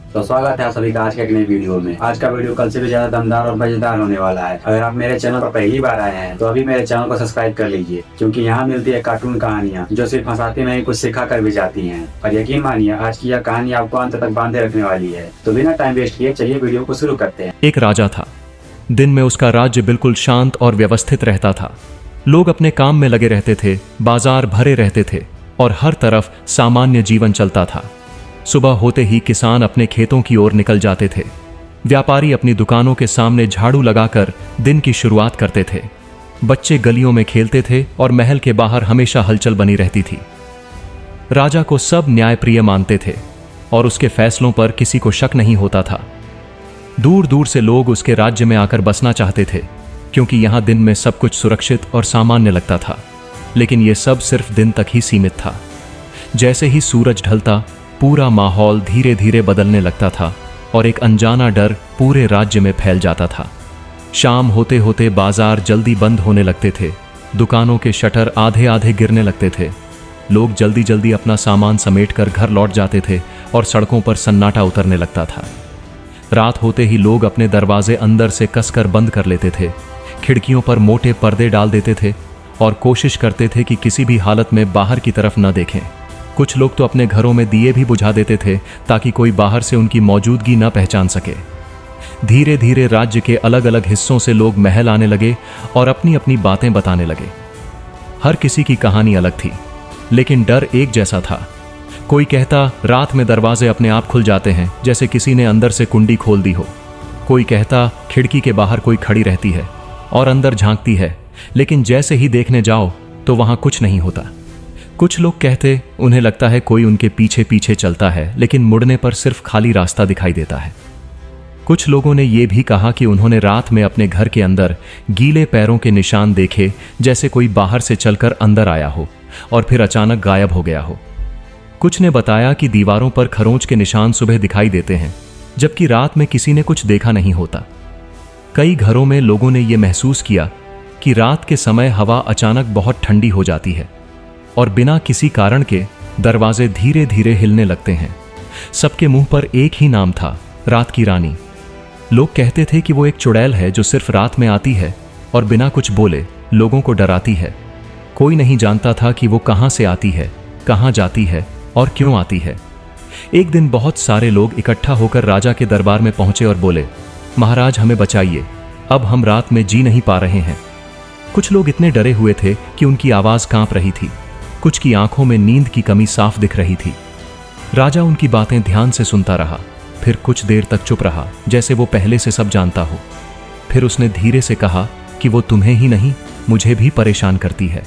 तो स्वागत है आप सभी का आज के एक नई वीडियो में। आज का वीडियो कल से भी ज्यादा दमदार और मजेदार होने वाला है। अगर आप मेरे चैनल पर पहली बार आए हैं तो अभी मेरे चैनल को सब्सक्राइब कर लीजिए, क्योंकि यहाँ मिलती है कार्टून कहानियाँ जो सिर्फ हंसाते नहीं कुछ सिखा कर भी जाती हैं। और यकीन मानिए आज की यह कहानी आपको अंत तक बांधे रखने वाली है। तो बिना टाइम वेस्ट किए चलिए वीडियो को शुरू करते हैं। एक राजा था। दिन में उसका राज्य बिल्कुल शांत और व्यवस्थित रहता था। लोग अपने काम में लगे रहते थे, बाजार भरे रहते थे और हर तरफ सामान्य जीवन चलता था। सुबह होते ही किसान अपने खेतों की ओर निकल जाते थे। व्यापारी अपनी दुकानों के सामने झाड़ू लगाकर दिन की शुरुआत करते थे। बच्चे गलियों में खेलते थे और महल के बाहर हमेशा हलचल बनी रहती थी। राजा को सब न्यायप्रिय मानते थे और उसके फैसलों पर किसी को शक नहीं होता था। दूर दूर से लोग उसके राज्य में आकर बसना चाहते थे, क्योंकि यहां दिन में सब कुछ सुरक्षित और सामान्य लगता था। लेकिन यह सब सिर्फ दिन तक ही सीमित था। जैसे ही सूरज ढलता, पूरा माहौल धीरे धीरे बदलने लगता था और एक अनजाना डर पूरे राज्य में फैल जाता था। शाम होते होते बाजार जल्दी बंद होने लगते थे। दुकानों के शटर आधे आधे गिरने लगते थे। लोग जल्दी जल्दी अपना सामान समेटकर घर लौट जाते थे और सड़कों पर सन्नाटा उतरने लगता था। रात होते ही लोग अपने दरवाजे अंदर से कसकर बंद कर लेते थे, खिड़कियों पर मोटे पर्दे डाल देते थे और कोशिश करते थे कि किसी भी हालत में बाहर की तरफ न देखें। कुछ लोग तो अपने घरों में दिए भी बुझा देते थे ताकि कोई बाहर से उनकी मौजूदगी न पहचान सके। धीरे धीरे राज्य के अलग अलग हिस्सों से लोग महल आने लगे और अपनी अपनी बातें बताने लगे। हर किसी की कहानी अलग थी, लेकिन डर एक जैसा था। कोई कहता रात में दरवाजे अपने आप खुल जाते हैं, जैसे किसी ने अंदर से कुंडी खोल दी हो। कोई कहता खिड़की के बाहर कोई खड़ी रहती है और अंदर झांकती है, लेकिन जैसे ही देखने जाओ तो वहां कुछ नहीं होता। कुछ लोग कहते उन्हें लगता है कोई उनके पीछे पीछे चलता है, लेकिन मुड़ने पर सिर्फ खाली रास्ता दिखाई देता है। कुछ लोगों ने यह भी कहा कि उन्होंने रात में अपने घर के अंदर गीले पैरों के निशान देखे, जैसे कोई बाहर से चलकर अंदर आया हो और फिर अचानक गायब हो गया हो। कुछ ने बताया कि दीवारों पर खरोंच के निशान सुबह दिखाई देते हैं, जबकि रात में किसी ने कुछ देखा नहीं होता। कई घरों में लोगों ने यह महसूस किया कि रात के समय हवा अचानक बहुत ठंडी हो जाती है और बिना किसी कारण के दरवाजे धीरे धीरे हिलने लगते हैं। सबके मुंह पर एक ही नाम था, रात की रानी। लोग कहते थे कि वो एक चुड़ैल है जो सिर्फ रात में आती है और बिना कुछ बोले लोगों को डराती है। कोई नहीं जानता था कि वो कहां से आती है, कहां जाती है और क्यों आती है। एक दिन बहुत सारे लोग इकट्ठा होकर राजा के दरबार में पहुंचे और बोले, महाराज हमें बचाइए, अब हम रात में जी नहीं पा रहे हैं। कुछ लोग इतने डरे हुए थे कि उनकी आवाज कांप रही थी। कुछ की आंखों में नींद की कमी साफ दिख रही थी। राजा उनकी बातें ध्यान से सुनता रहा, फिर कुछ देर तक चुप रहा, जैसे वो पहले से सब जानता हो। फिर उसने धीरे से कहा कि वो तुम्हें ही नहीं, मुझे भी परेशान करती है।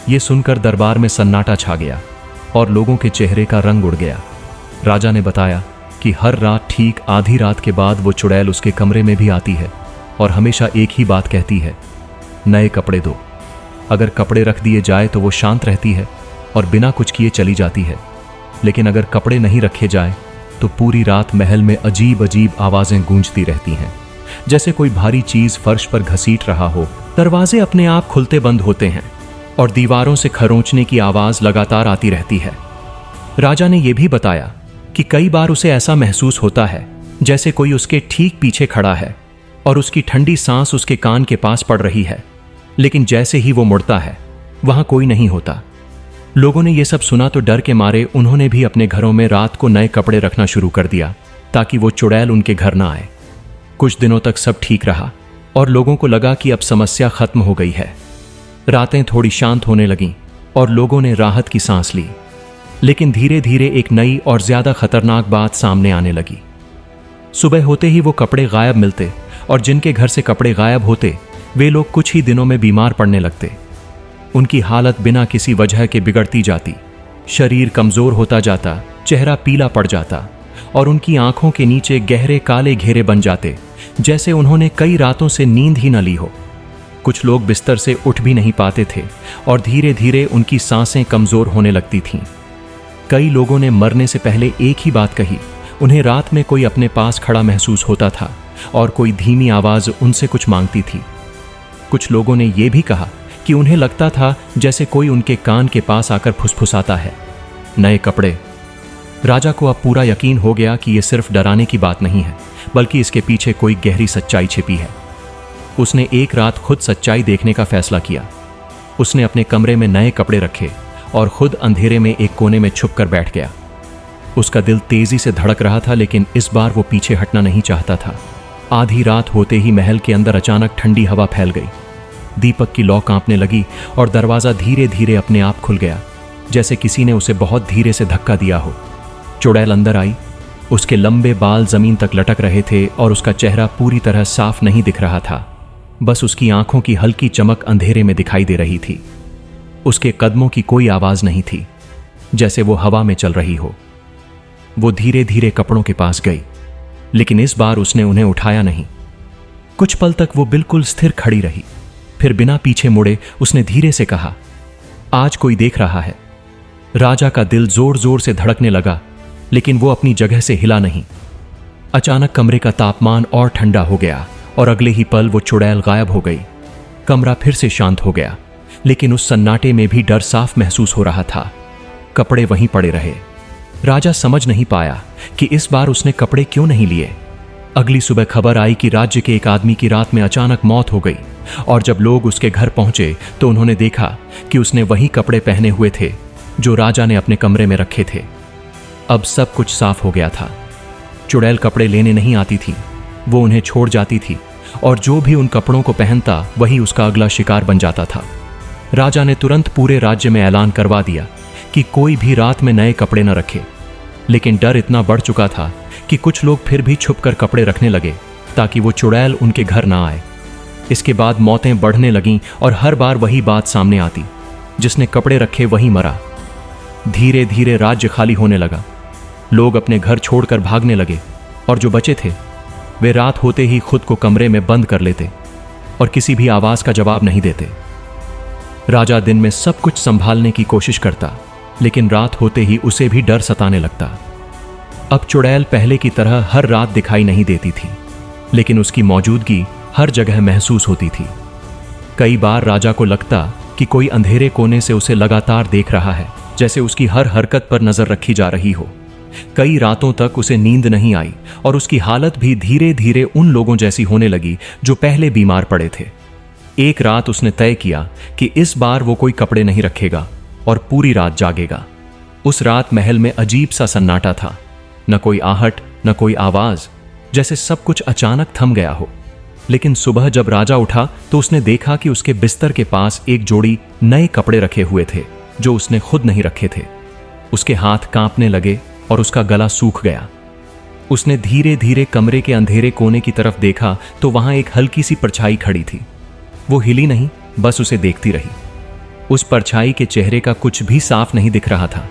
ये सुनकर दरबार में सन्नाटा छा गया और लोगों के चेहरे का रंग उड़ गया। राजा ने बताया कि हर रात ठीक आधी रात के बाद वो चुड़ैल उसके कमरे में भी आती है और हमेशा एक ही बात कहती है, नए कपड़े दो। अगर कपड़े रख दिए जाए तो वो शांत रहती है और बिना कुछ किए चली जाती है, लेकिन अगर कपड़े नहीं रखे जाए तो पूरी रात महल में अजीब अजीब आवाजें गूंजती रहती हैं, जैसे कोई भारी चीज फर्श पर घसीट रहा हो। दरवाजे अपने आप खुलते बंद होते हैं और दीवारों से खरोंचने की आवाज लगातार आती रहती है। राजा ने यह भी बताया कि कई बार उसे ऐसा महसूस होता है जैसे कोई उसके ठीक पीछे खड़ा है और उसकी ठंडी सांस उसके कान के पास पड़ रही है, लेकिन जैसे ही वो मुड़ता है वहां कोई नहीं होता। लोगों ने यह सब सुना तो डर के मारे उन्होंने भी अपने घरों में रात को नए कपड़े रखना शुरू कर दिया, ताकि वो चुड़ैल उनके घर ना आए। कुछ दिनों तक सब ठीक रहा और लोगों को लगा कि अब समस्या खत्म हो गई है। रातें थोड़ी शांत होने लगीं और लोगों ने राहत की सांस ली। लेकिन धीरे धीरे एक नई और ज्यादा खतरनाक बात सामने आने लगी। सुबह होते ही वो कपड़े गायब मिलते और जिनके घर से कपड़े गायब होते वे लोग कुछ ही दिनों में बीमार पड़ने लगते। उनकी हालत बिना किसी वजह के बिगड़ती जाती, शरीर कमजोर होता जाता, चेहरा पीला पड़ जाता और उनकी आंखों के नीचे गहरे काले घेरे बन जाते, जैसे उन्होंने कई रातों से नींद ही न ली हो। कुछ लोग बिस्तर से उठ भी नहीं पाते थे और धीरे धीरे उनकी सांसें कमजोर होने लगती थीं। कई लोगों ने मरने से पहले एक ही बात कही, उन्हें रात में कोई अपने पास खड़ा महसूस होता था और कोई धीमी आवाज उनसे कुछ मांगती थी। कुछ लोगों ने यह भी कहा कि उन्हें लगता था जैसे कोई उनके कान के पास आकर फुसफुसाता है, नए कपड़े। राजा को अब पूरा यकीन हो गया कि यह सिर्फ डराने की बात नहीं है, बल्कि इसके पीछे कोई गहरी सच्चाई छिपी है। उसने एक रात खुद सच्चाई देखने का फैसला किया। उसने अपने कमरे में नए कपड़े रखे और खुद अंधेरे में एक कोने में छुप कर बैठ गया। उसका दिल तेजी से धड़क रहा था, लेकिन इस बार वो पीछे हटना नहीं चाहता था। आधी रात होते ही महल के अंदर अचानक ठंडी हवा फैल गई। दीपक की लौ कांपने लगी और दरवाजा धीरे धीरे अपने आप खुल गया, जैसे किसी ने उसे बहुत धीरे से धक्का दिया हो। चुड़ैल अंदर आई। उसके लंबे बाल जमीन तक लटक रहे थे और उसका चेहरा पूरी तरह साफ नहीं दिख रहा था। बस उसकी आंखों की हल्की चमक अंधेरे में दिखाई दे रही थी। उसके कदमों की कोई आवाज नहीं थी, जैसे वो हवा में चल रही हो। वो धीरे धीरे कपड़ों के पास गई, लेकिन इस बार उसने उन्हें उठाया नहीं। कुछ पल तक वो बिल्कुल स्थिर खड़ी रही। फिर बिना पीछे मुड़े उसने धीरे से कहा, आज कोई देख रहा है। राजा का दिल जोर जोर से धड़कने लगा, लेकिन वो अपनी जगह से हिला नहीं। अचानक कमरे का तापमान और ठंडा हो गया और अगले ही पल वो चुड़ैल गायब हो गई। कमरा फिर से शांत हो गया, लेकिन उस सन्नाटे में भी डर साफ महसूस हो रहा था। कपड़े वहीं पड़े रहे। राजा समझ नहीं पाया कि इस बार उसने कपड़े क्यों नहीं लिए। अगली सुबह खबर आई कि राज्य के एक आदमी की रात में अचानक मौत हो गई, और जब लोग उसके घर पहुंचे तो उन्होंने देखा कि उसने वही कपड़े पहने हुए थे जो राजा ने अपने कमरे में रखे थे। अब सब कुछ साफ हो गया था। चुड़ैल कपड़े लेने नहीं आती थी, वो उन्हें छोड़ जाती थी, और जो भी उन कपड़ों को पहनता वही उसका अगला शिकार बन जाता था। राजा ने तुरंत पूरे राज्य में ऐलान करवा दिया कि कोई भी रात में नए कपड़े न रखे। लेकिन डर इतना बढ़ चुका था कि कुछ लोग फिर भी छुपकर कपड़े रखने लगे, ताकि वो चुड़ैल उनके घर ना आए। इसके बाद मौतें बढ़ने लगीं और हर बार वही बात सामने आती, जिसने कपड़े रखे वही मरा। धीरे धीरे राज्य खाली होने लगा। लोग अपने घर छोड़कर भागने लगे, और जो बचे थे वे रात होते ही खुद को कमरे में बंद कर लेते और किसी भी आवाज का जवाब नहीं देते। राजा दिन में सब कुछ संभालने की कोशिश करता, लेकिन रात होते ही उसे भी डर सताने लगता। अब चुड़ैल पहले की तरह हर रात दिखाई नहीं देती थी, लेकिन उसकी मौजूदगी हर जगह महसूस होती थी। कई बार राजा को लगता कि कोई अंधेरे कोने से उसे लगातार देख रहा है, जैसे उसकी हर हरकत पर नजर रखी जा रही हो। कई रातों तक उसे नींद नहीं आई और उसकी हालत भी धीरे धीरे उन लोगों जैसी होने लगी जो पहले बीमार पड़े थे। एक रात उसने तय किया कि इस बार वो कोई कपड़े नहीं रखेगा और पूरी रात जागेगा। उस रात महल में अजीब सा सन्नाटा था, न कोई आहट, न कोई आवाज, जैसे सब कुछ अचानक थम गया हो। लेकिन सुबह जब राजा उठा तो उसने देखा कि उसके बिस्तर के पास एक जोड़ी नए कपड़े रखे हुए थे जो उसने खुद नहीं रखे थे। उसके हाथ कांपने लगे और उसका गला सूख गया। उसने धीरे धीरे कमरे के अंधेरे कोने की तरफ देखा तो वहां एक हल्की सी परछाई खड़ी थी। वो हिली नहीं, बस उसे देखती रही। उस परछाई के चेहरे का कुछ भी साफ नहीं दिख रहा था,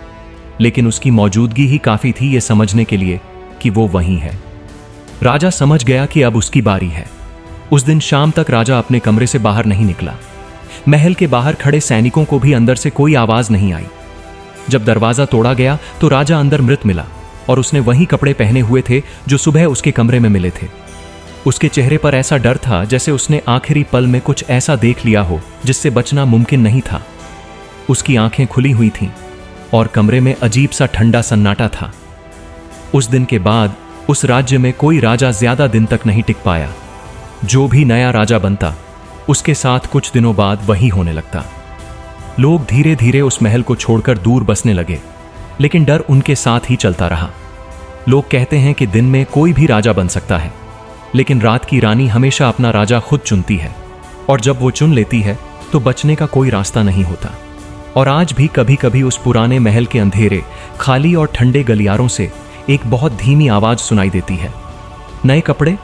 लेकिन उसकी मौजूदगी ही काफी थी ये समझने के लिए कि वो वहीं है। राजा समझ गया कि अब उसकी बारी है। उस दिन शाम तक राजा अपने कमरे से बाहर नहीं निकला। महल के बाहर खड़े सैनिकों को भी अंदर से कोई आवाज नहीं आई। जब दरवाजा तोड़ा गया तो राजा अंदर मृत मिला, और उसने वही कपड़े पहने हुए थे जो सुबह उसके कमरे में मिले थे। उसके चेहरे पर ऐसा डर था जैसे उसने आखिरी पल में कुछ ऐसा देख लिया हो जिससे बचना मुमकिन नहीं था। उसकी आंखें खुली हुई थीं और कमरे में अजीब सा ठंडा सन्नाटा था। उस दिन के बाद उस राज्य में कोई राजा ज्यादा दिन तक नहीं टिक पाया। जो भी नया राजा बनता उसके साथ कुछ दिनों बाद वही होने लगता। लोग धीरे धीरे उस महल को छोड़कर दूर बसने लगे, लेकिन डर उनके साथ ही चलता रहा। लोग कहते हैं कि दिन में कोई भी राजा बन सकता है, लेकिन रात की रानी हमेशा अपना राजा खुद चुनती है, और जब वो चुन लेती है तो बचने का कोई रास्ता नहीं होता। और आज भी कभी कभी उस पुराने महल के अंधेरे, खाली और ठंडे गलियारों से एक बहुत धीमी आवाज सुनाई देती है, नए कपड़े